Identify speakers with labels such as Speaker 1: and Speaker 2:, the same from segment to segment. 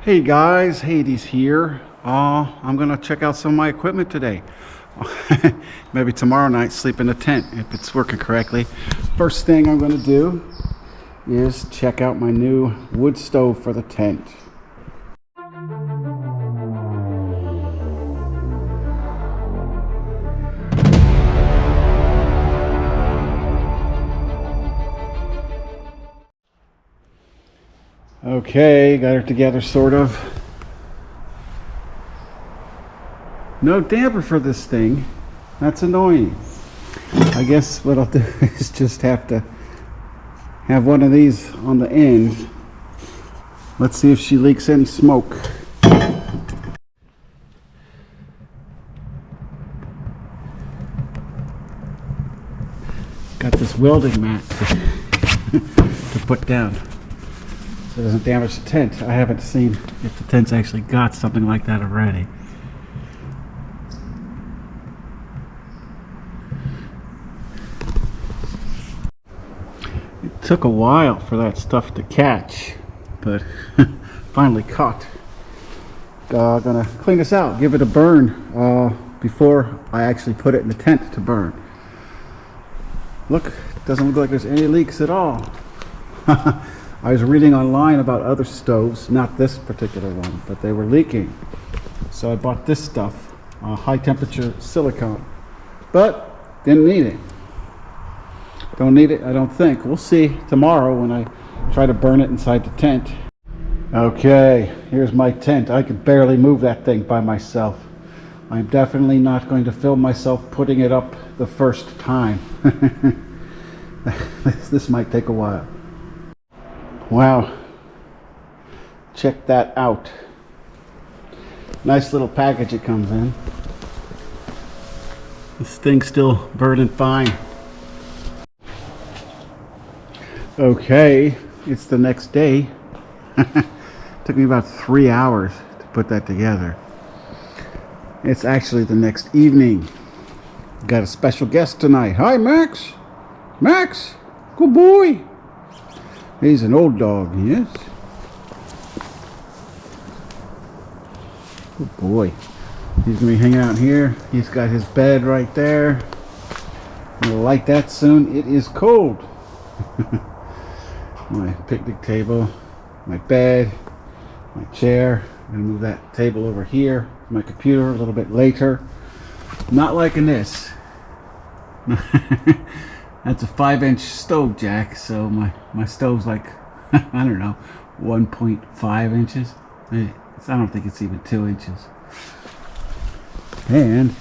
Speaker 1: Hey guys, Hades here. I'm gonna check out some of my equipment today. Maybe tomorrow night sleep in a tent if it's working correctly. First thing I'm gonna do is check out my new wood stove for the tent. Okay, got her together sort of. No damper for this thing. That's annoying. I guess what I'll do is just have to have one of these on the end. Let's see if she leaks any smoke. Got this welding mat to put down so it doesn't damage the tent. I haven't seen if the tent's actually got something like that already. It took a while for that stuff to catch, but finally caught. Gonna clean this out, give it a burn before I actually put it in the tent to burn. Look, doesn't look like there's any leaks at all. I was reading online about other stoves, not this particular one, but they were leaking. So I bought this stuff, high temperature silicone, but didn't need it. Don't need it, I don't think. We'll see tomorrow when I try to burn it inside the tent. Okay, here's my tent. I could barely move that thing by myself. I'm definitely not going to film myself putting it up the first time. This might take a while. Wow. Check that out. Nice little package it comes in. This thing's still burning fine. Okay, it's the next day. Took me about 3 hours to put that together. It's actually the next evening. Got a special guest tonight. Hi, Max. Max, good boy. He's an old dog, yes. Good boy. He's gonna be hanging out here. He's got his bed right there. We'll light that soon. It is cold. My picnic table, my bed, my chair. I'm gonna move that table over here. My computer a little bit later. Not liking this. That's a 5-inch stove jack, so my stove's like, I don't know, 1.5 inches. I don't think it's even 2 inches. And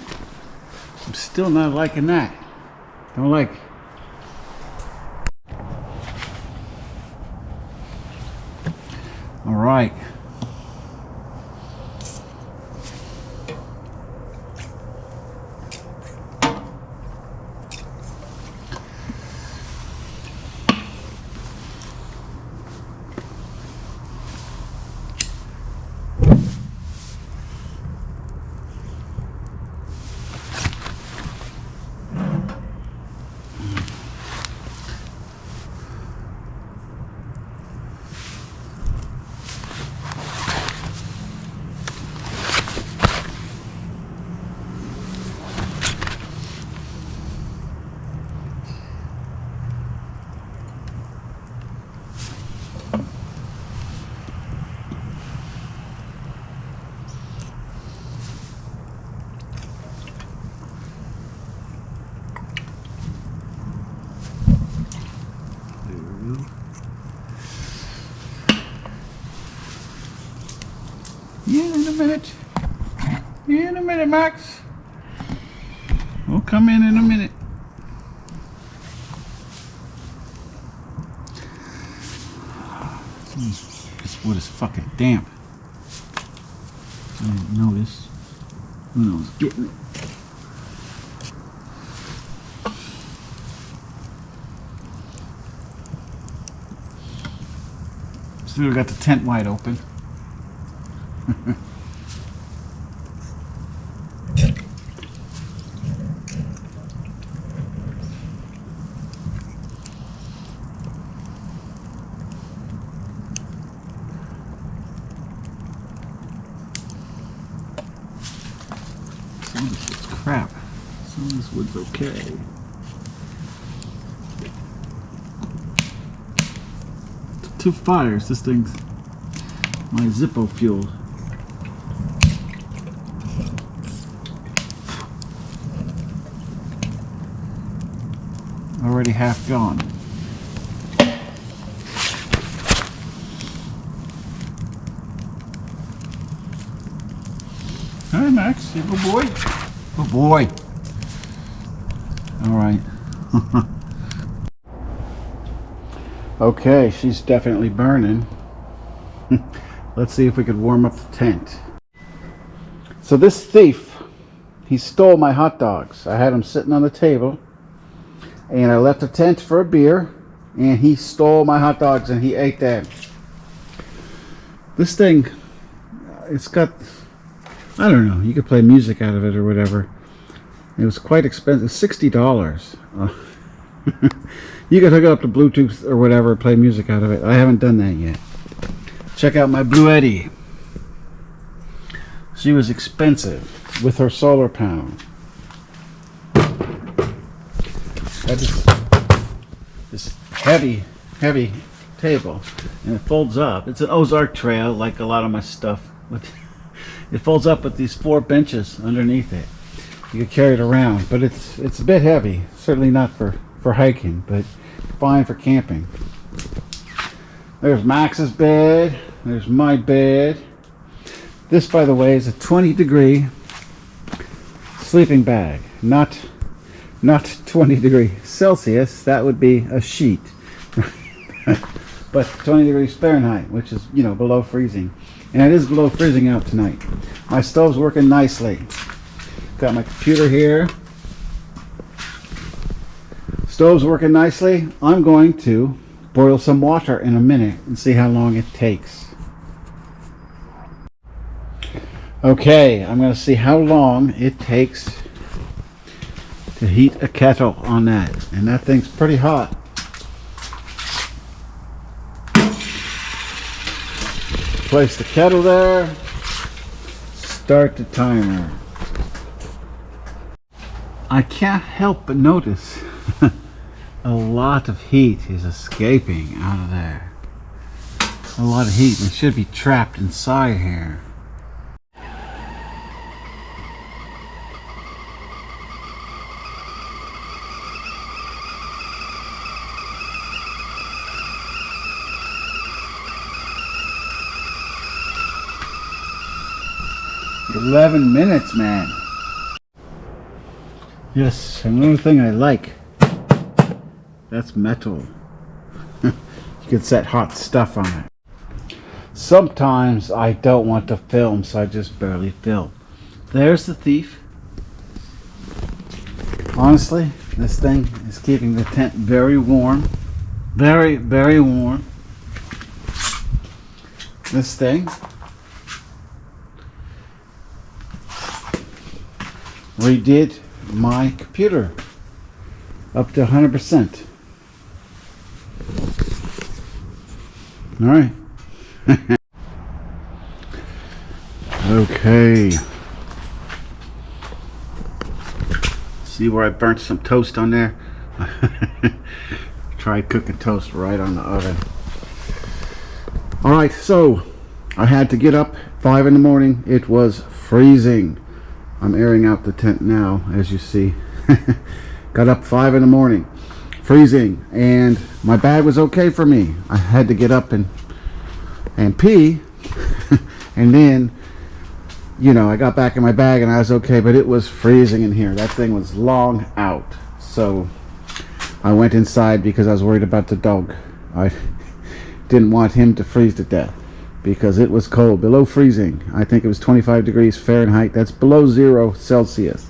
Speaker 1: I'm still not liking that. Don't like it. All right. Yeah, in a minute. Yeah, in a minute, Max. We'll come in a minute. This wood is fucking damp. I didn't notice. Who knows? Getting it. Still got the tent wide open. Some of this is crap. Some of this wood's okay. Two fires. This thing's my Zippo fuel. Already half gone. Hi, Max. You good boy? Good boy. All right. Okay, she's definitely burning. Let's see if we could warm up the tent. So this thief, he stole my hot dogs. I had them sitting on the table, and I left the tent for a beer, and he stole my hot dogs and he ate them. This thing, it's got, I don't know, you could play music out of it or whatever. It was quite expensive, $60. You could hook it up to Bluetooth or whatever, play music out of it. I haven't done that yet. Check out my Bluetti. She was expensive with her solar panel. This heavy table, and it folds up. It's an Ozark trail, like a lot of my stuff. But it folds up with these 4 benches underneath it. You can carry it around, but it's a bit heavy. Certainly not for hiking, but fine for camping. There's Max's bed. There's my bed. This, by the way, is a 20-degree sleeping bag, not 20 degrees Celsius. That would be a sheet. But 20 degrees Fahrenheit, which is, you know, below freezing. And it is below freezing out tonight. My stove's working nicely. Got my computer here. Stove's working nicely. I'm going to boil some water in a minute and see how long it takes. Okay, I'm going to see how long it takes to heat a kettle on that. And that thing's pretty hot. Place the kettle there. Start the timer. I can't help but notice a lot of heat is escaping out of there. A lot of heat. It should be trapped inside here. "11 minutes, man." Yes, another thing I like. That's metal. You can set hot stuff on it. Sometimes I don't want to film, so I just barely film. There's the thief. Honestly, this thing is keeping the tent very warm. Very, very warm. This thing redid my computer up to 100%. All right. Okay. See where I burnt some toast on there? Tried cooking toast right on the oven. All right, so I had to get up 5 in the morning. It was freezing. I'm airing out the tent now, as you see. Got up 5 in the morning, freezing, and my bag was okay for me. I had to get up and pee, and then, you know, I got back in my bag and I was okay, but it was freezing in here. That thing was long out, so I went inside because I was worried about the dog. I didn't want him to freeze to death because it was cold, below freezing. I think it was 25 degrees Fahrenheit. That's below 0 Celsius.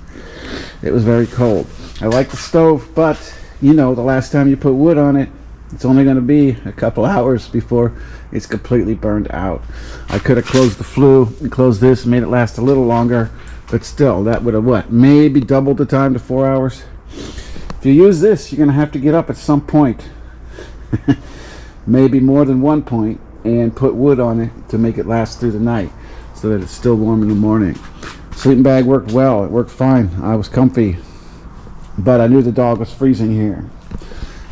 Speaker 1: It was very cold. I like the stove, but you know, the last time you put wood on it, it's only going to be a couple hours before it's completely burned out. I could have closed the flue and closed this and made it last a little longer, but still, that would have what? Maybe doubled the time to 4 hours. If you use this, you're going to have to get up at some point, maybe more than one point, and put wood on it to make it last through the night so that it's still warm in the morning. Sleeping bag worked well. It worked fine. I was comfy. But I knew the dog was freezing here.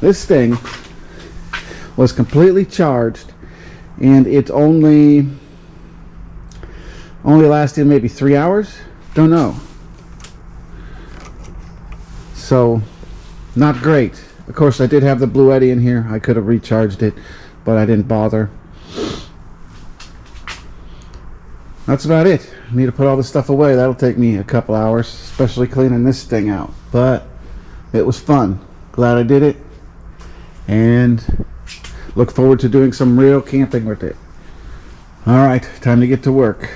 Speaker 1: This thing was completely charged, and it only lasted maybe 3 hours. Don't know. So, not great. Of course, I did have the Bluetti in here. I could have recharged it, but I didn't bother. That's about it. I need to put all this stuff away. That'll take me a couple hours, especially cleaning this thing out. But it was fun. Glad I did it. And look forward to doing some real camping with it. Alright, time to get to work.